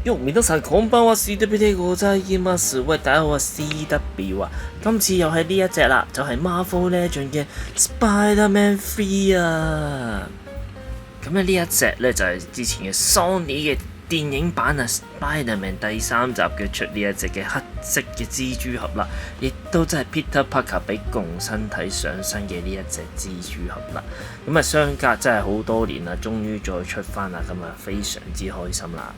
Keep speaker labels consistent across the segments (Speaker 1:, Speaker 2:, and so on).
Speaker 1: 喐面得晒講班話 CW 個真係乜事？喂，大家好啊 CW 啊，今次又係呢一隻啦，就係 Marvel Legend 嘅 Spider-Man 3啊。咁咧呢一隻咧就係之前嘅 Sony 嘅電影版啊 Spider-Man 第3集嘅出呢一隻嘅黑色嘅蜘蛛俠啦，亦都真係 Peter Parker 俾共生體上身嘅呢一隻蜘蛛俠啦。咁啊相隔真係好多年啦，終於再出翻啦，咁啊非常之開心啦。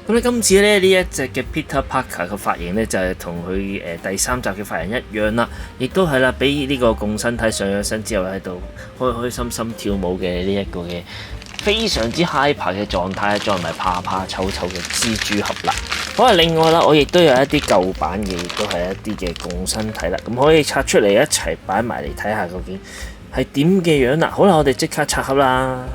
Speaker 1: 咁咧今次咧呢一隻嘅 Peter Parker 嘅髮型咧就係同佢第3集嘅髮型一樣啦，亦都係啦，俾呢個共生體上咗身之後喺度開開心心跳舞嘅呢一個嘅非常之 hyper 嘅狀態，再唔係怕怕醜醜嘅蜘蛛俠啦。好啊，另外啦，我亦都有一啲舊版嘅，亦都係一啲嘅共生體啦，咁可以拆出嚟一齊擺埋嚟睇下究竟係點嘅樣啦。好啦，我哋即刻拆盒啦。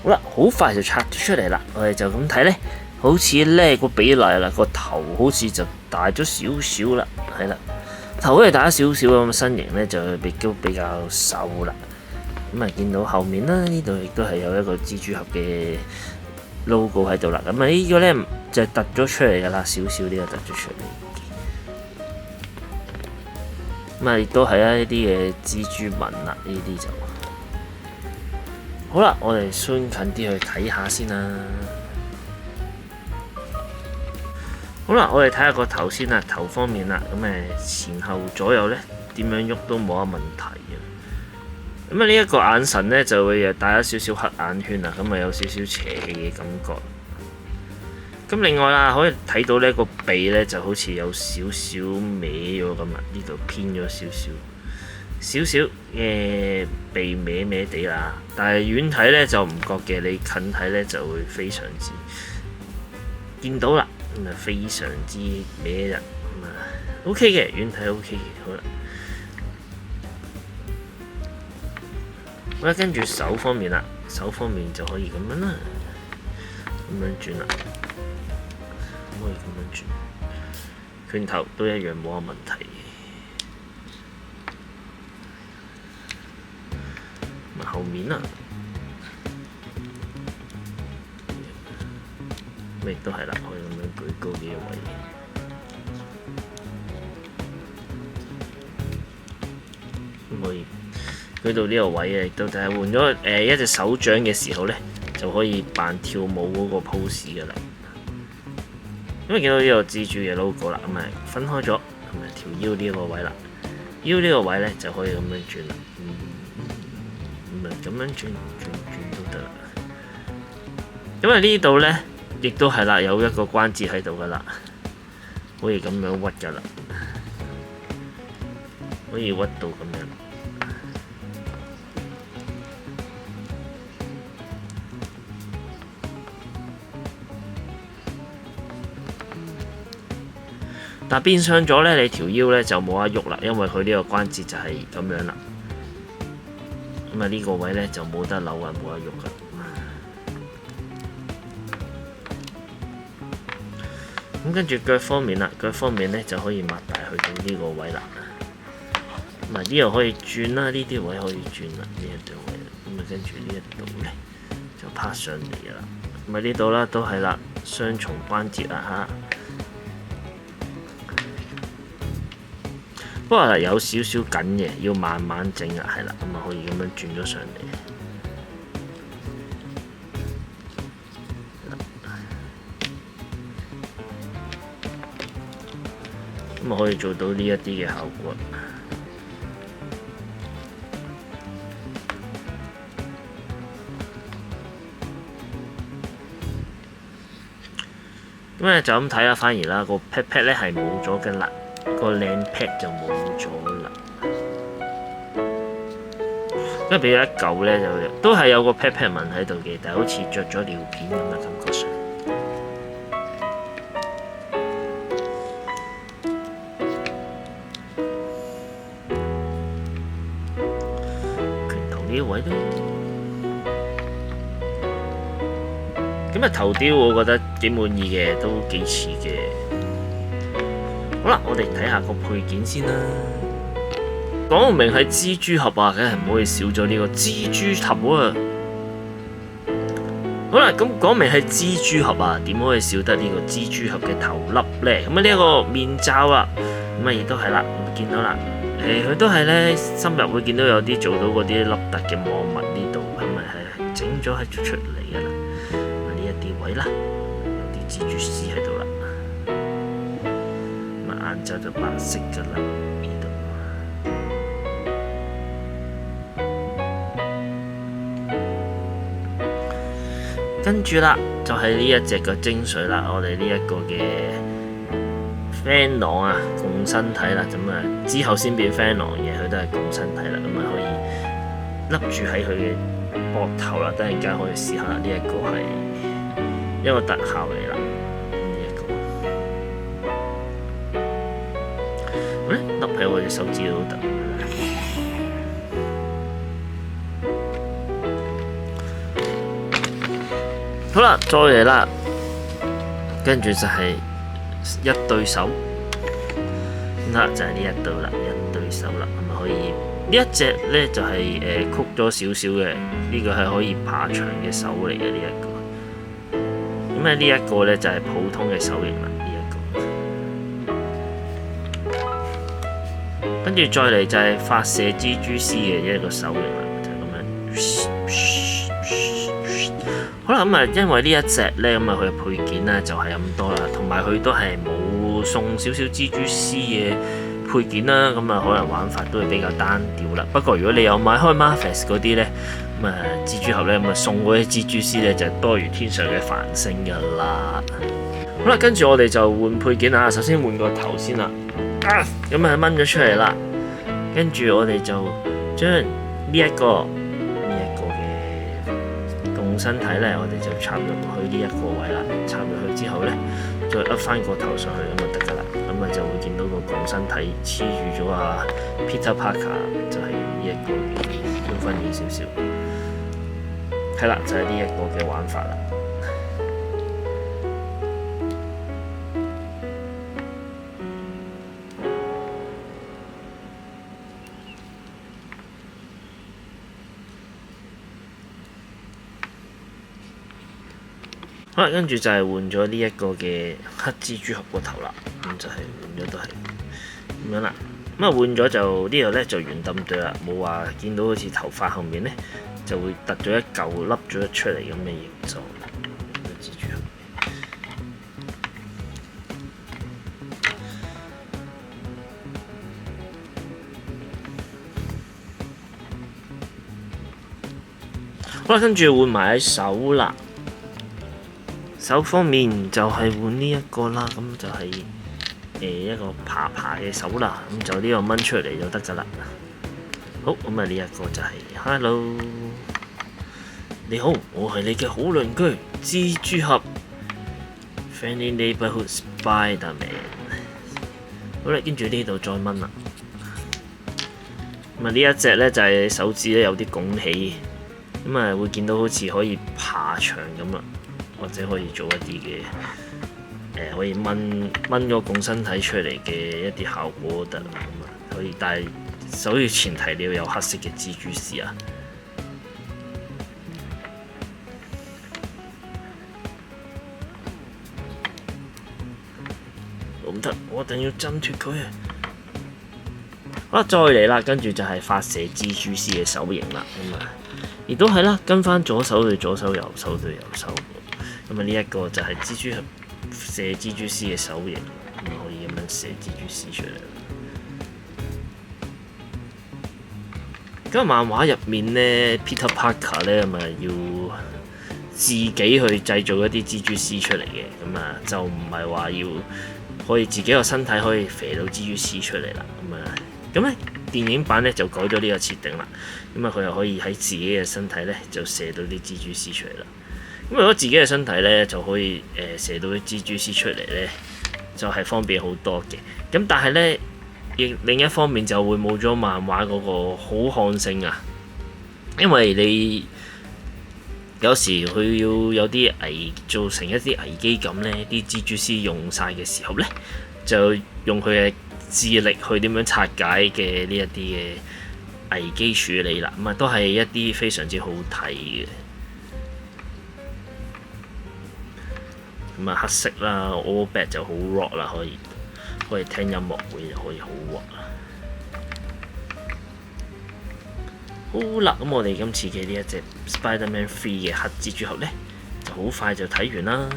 Speaker 1: 好啦，好快就拆咗出嚟啦。我哋就咁睇呢，好似呢個比例啦，個頭好似就大咗少少啦，係啦，頭好似大咗少少咁，身形呢就都比較瘦啦。咁啊，見到後面啦，呢度亦都係有一個蜘蛛俠嘅 logo 喺度啦。咁啊，呢個呢就突咗出嚟噶啦，少少呢個突咗出嚟。咁啊，亦都係一啲嘅蜘蛛紋啦，呢啲就。好啦，我哋縮近啲去睇下先啦。好啦，我哋睇下個頭先啦，頭方面啦，咁前後左右呢點樣喐都冇乜問題嘅。咁呢一個眼神呢，就會帶咗少少黑眼圈啊，咁有少少邪氣嘅感覺。咁另外啦，可以睇到呢個鼻呢就好似有少少歪咗咁啊，呢度偏咗少少鼻歪歪地啦，但係遠睇呢就唔覺嘅，你近睇呢就會非常之見到啦，咁啊非常之歪人，咁啊 OK 嘅，遠睇 OK 嘅，好啦。好啦，跟住手方面啦，手方面就可以咁樣啦，咁樣轉啦，可以咁樣轉，拳頭都一樣冇乜問題。後面啦，咁亦都係啦，可以咁樣舉高呢個位，咁可以舉到呢個位啊！亦都就係換咗一隻手掌嘅時候呢，就可以扮跳舞嗰個 pose 噶啦。咁啊見到呢個蜘蛛嘅 logo 啦，咁啊分開咗，咁啊條腰呢個位啦，腰呢個位呢就可以咁樣轉啦。咁樣轉都得啦。因為呢度呢，亦都係啦，有一個關節喺度噶啦，可以咁樣屈噶啦，可以屈到咁樣。但變相咗呢，你條腰呢就冇得喐啦，因為佢呢個關節就係咁樣啦。咁啊呢個位呢就冇得扭啊，冇得喐噶。咁跟住腳方面啦，腳方面呢就可以擘大去到呢個位啦。咁啊呢度可以轉啦，呢啲位可以轉啦，呢一度位。咁啊跟住呢一度呢就拍上嚟噶啦。咁啊呢度啦都係啦，雙重關節啊嚇。不過係有少少緊嘅，要慢慢整啊，係啦，咁啊可以咁樣轉咗上嚟。咁啊可以做到呢一啲嘅效果。咁咧就咁睇下，反而啦個 pat pat 咧係冇咗嘅啦。個靚 pad 就冇咗啦，因為俾咗一嚿咧，就都係有個 pad 紋喺度嘅，但係好似着咗尿片咁嘅感覺上。拳頭呢位咧，咁啊頭雕我覺得幾滿意嘅，都幾似嘅。好啦，我哋睇下個配件先啦。講明係蜘蛛俠啊，梗係唔可以少咗呢個蜘蛛頭啊！好啦，咁講明係蜘蛛俠啊，點可以少得呢個蜘蛛俠嘅頭笠呢？咁啊呢一個面罩啊，咁啊亦都係啦，見到啦，佢都係呢，深入會見到有啲做到嗰啲凹凸嘅網紋呢度，咁啊係整咗喺出嚟噶啦，呢一啲位啦，有啲蜘蛛絲喺度啦，咁啊眼罩就白色噶啦。跟住啦，就係呢一隻嘅精髓啦，我哋呢一個嘅 fan 囊啊，共身體啦，咁啊之後先變 fan 囊嘅，佢都係共身體啦，咁啊可以笠住喺佢嘅膊頭啦，等陣間可以試下啦，呢一個係一個特效嚟啦，呢一個，笠喺我隻手指都得。好啦，再嚟啦，跟住就係一對手，嗱就係呢一對啦，一對手啦，咁啊可以呢一隻咧就係曲咗少少嘅，呢個係可以爬牆嘅手嚟嘅呢一個，咁啊呢一個咧就係普通嘅手型啦，呢一個，跟住再嚟就係發射蜘蛛絲嘅一個手型啦，就係咁樣。好啦，咁啊，因為呢一隻咧，咁啊佢嘅配件咧就係咁多啦，同埋佢都係冇送少少蜘蛛絲嘅配件啦，咁啊可能玩法都會比較單調啦。不過如果你有買開 Marvel 嗰啲咧，咁啊蜘蛛俠咧咁啊送嗰啲蜘蛛絲咧就多如天上嘅繁星噶啦。好啦，跟住我哋就換配件啊，首先換個頭先啦，咁啊掹咗出嚟啦，跟住我哋就將呢一個身體咧，我哋就插入去呢一個位啦。插入去之後咧，再笠翻個頭上去咁就得噶啦。咁啊就會見到個共身體黐住咗啊 Peter Parker， 就係呢一個要分遠少少。係啦，就係呢一個嘅玩法啦。好啦，跟住就係換咗呢一個嘅黑蜘蛛俠個頭啦，咁就係換咗都係咁樣啦。咁啊換咗就呢度咧就圓揼對啦，冇話見到好似頭髮後面咧就會突咗一嚿凹咗出嚟咁嘅形狀。蜘蛛俠好啦，跟住換埋喺手啦。手方面就係換呢一個啦，咁就係一個爬嘅手啦，咁就呢個掹出嚟就得㗎啦。好，咁啊呢一個就係 Hello， 你好，我係你嘅好鄰居蜘蛛俠 Friendly Neighborhood Spider-Man。好啦，跟住呢度再掹啦。咁啊呢一隻咧就係手指咧有啲拱起，咁啊會見到好似可以爬牆咁啦。或者可以做一啲嘅可以掹個共身體出嚟嘅一啲效果都得啦。咁啊可以，但係首要前提你要有黑色嘅蜘蛛絲啊。唔得，我一定要掙脫佢啊！好啦，再嚟啦，跟住就係發射蜘蛛絲嘅手型啦。咁啊，亦都係啦，跟翻左手對左手，右手對右手。咁啊呢一個就係蜘蛛俠射蜘蛛絲嘅手型，咁可以咁樣射蜘蛛絲出嚟。咁漫畫入面咧 ，Peter Parker 咧咁啊要自己去製造一啲蜘蛛絲出嚟嘅，咁啊就唔係話要可以自己個身體可以射到蜘蛛絲出嚟啦。咁咧電影版咧就改咗呢個設定啦。咁啊佢又可以喺自己嘅身體咧就射到啲蜘蛛絲出嚟啦。咁如果自己嘅身體咧就可以射到啲蜘蛛絲出嚟咧，就係方便好多嘅。咁但係咧，亦另一方面就會冇咗漫畫嗰個好看性啊，因為你有時佢要有啲造成一啲危機感咧，啲蜘蛛絲用晒嘅時候咧，就用佢嘅智力去點樣拆解嘅呢一啲嘅危機處理啦，咁啊都係一啲非常之好睇嘅。咁啊黑色啦 ，all black 就好 rock 啦，可以聽音樂會就可以好 rock 啦。好啦，咁我哋今次嘅呢一隻 Spider-Man 3嘅黑蜘蛛俠呢，就好快就睇完啦。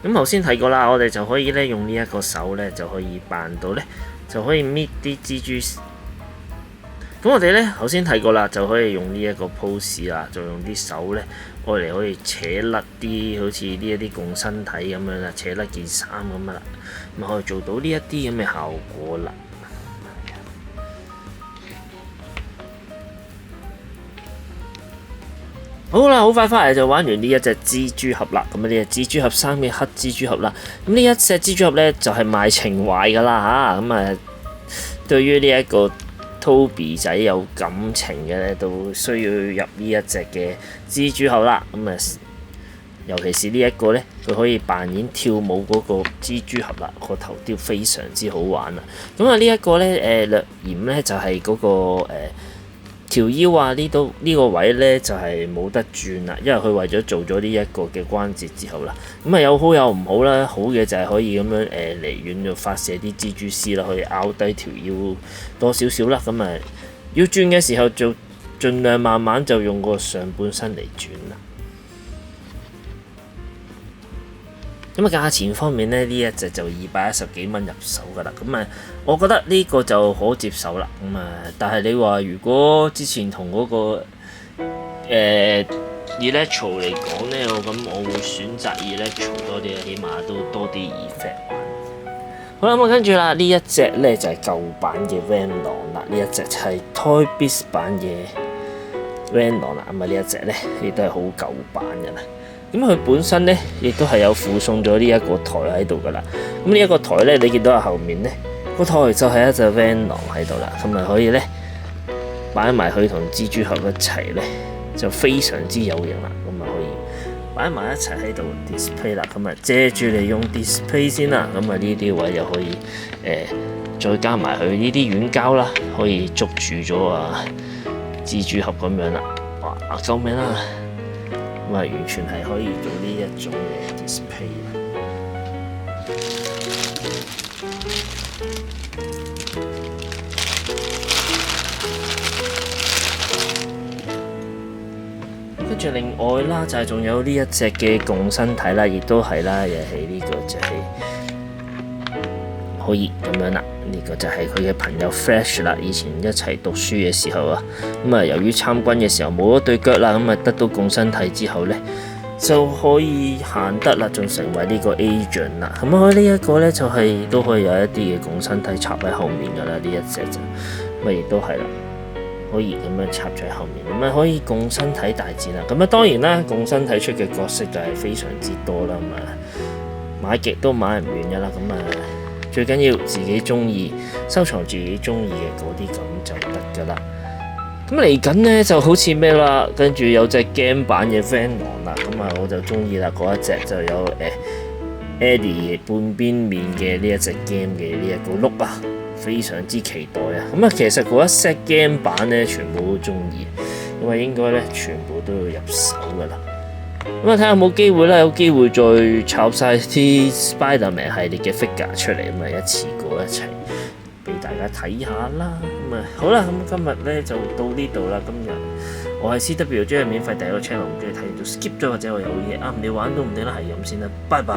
Speaker 1: 咁頭先提過啦，我哋就可以咧用呢一個手咧就可以扮到咧，就可以搣啲蜘蛛。咁我哋咧頭先提過啦，就可以用呢一個 pose 啦，就用啲手咧，我哋可以扯甩啲好似呢一啲共身體咁樣啦，扯甩件衫咁啦，咁可以做到呢一啲咁嘅效果啦。好啦，好快翻嚟就玩完呢一隻蜘蛛俠啦。咁呢隻蜘蛛俠3嘅黑蜘蛛俠啦。咁呢一隻蜘蛛俠咧就係賣情懷噶啦嚇。咁啊，對於呢一個 Toby 仔有感情嘅咧，都需要入呢一隻嘅蜘蛛俠啦。咁啊，尤其是呢一個咧，佢可以扮演跳舞嗰個蜘蛛俠啦，個頭雕非常之好玩啊。咁啊，呢一個咧略嫌咧就係嗰個條腰啊，呢個位咧就係冇得轉啦，因為佢為咗做咗呢一個嘅關節之後啦，咁啊有好有唔好啦。好嘅就係可以咁樣離遠就發射啲蜘蛛絲啦，可以拗低條腰多少少啦。咁啊要轉嘅時候就盡量慢慢就用個上半身嚟轉啦。咁啊價錢方面咧，呢一隻就210幾蚊入手噶啦。咁啊，我覺得呢個就可接受啦。咁啊，但係你話如果之前同嗰個Electro 嚟講咧，我會選擇 Electro 多啲，起碼都多啲 effect 玩。好啦，咁跟住啦，呢一隻咧就係舊版嘅 Venom 啦，呢一隻就係 Toy Biz 版嘅 Venom 啦。咁啊呢一隻咧亦都係好舊版噶啦。咁佢本身咧，亦都係有附送咗呢一個台喺度噶啦。咁呢一個台咧，你見到喺後面咧，個台就係一隻 Venom 喺度啦。咁咪可以咧擺埋佢同蜘蛛俠一齊咧，就非常之有型啦。咁啊可以擺埋一齊喺度 display 啦。咁啊借住嚟用 display 先啦。咁啊呢啲位又可以再加埋佢呢啲軟膠啦，可以捉住咗啊蜘蛛俠咁樣啦。哇！救命啦！咁啊，完全係可以做呢一種嘅 display。跟住另外啦，就係仲有呢一隻嘅共生體啦，亦都係啦，又係呢個就係可以咁樣啦。呢個就係佢嘅朋友 Flash 啦，以前一齊讀書嘅時候啊，咁啊由於參軍嘅時候冇咗對腳啦，咁啊得到共生體之後咧，就可以行得啦，仲成為呢個 agent 啦。咁啊呢一個咧就係都可以有一啲嘅共生體插喺後面噶啦，呢一隻就咁啊亦都係啦，可以咁樣插咗喺後面，咁啊可以共生體大戰啦。咁啊當然啦，共生體出嘅角色就係非常之多啦，咁啊買極都買唔完噶啦，咁啊〜最緊要自己中意，收藏自己中意嘅嗰啲咁就得噶啦。咁嚟緊呢就好似咩啦，跟住有隻 game 版嘅 Venom 啦，咁啊我就中意啦嗰一隻就有Eddie 半邊面嘅呢一隻 game 嘅呢一個 look 啊，非常之期待啊！咁啊其實嗰一 set game 版呢全部都中意，咁啊應該呢全部都要入手噶啦。咁啊睇下有冇機會啦，有機會再炒晒啲 Spider-Man 系列嘅 figure 出嚟，咁啊一次過一齊俾大家睇下啦。咁啊好啦，咁今日咧就到呢度啦。今日我係 CW， 將免費第一個 channel，唔中意睇到 skip 咗或者我有嘢啱你玩都唔定啦，係咁先啦，拜拜。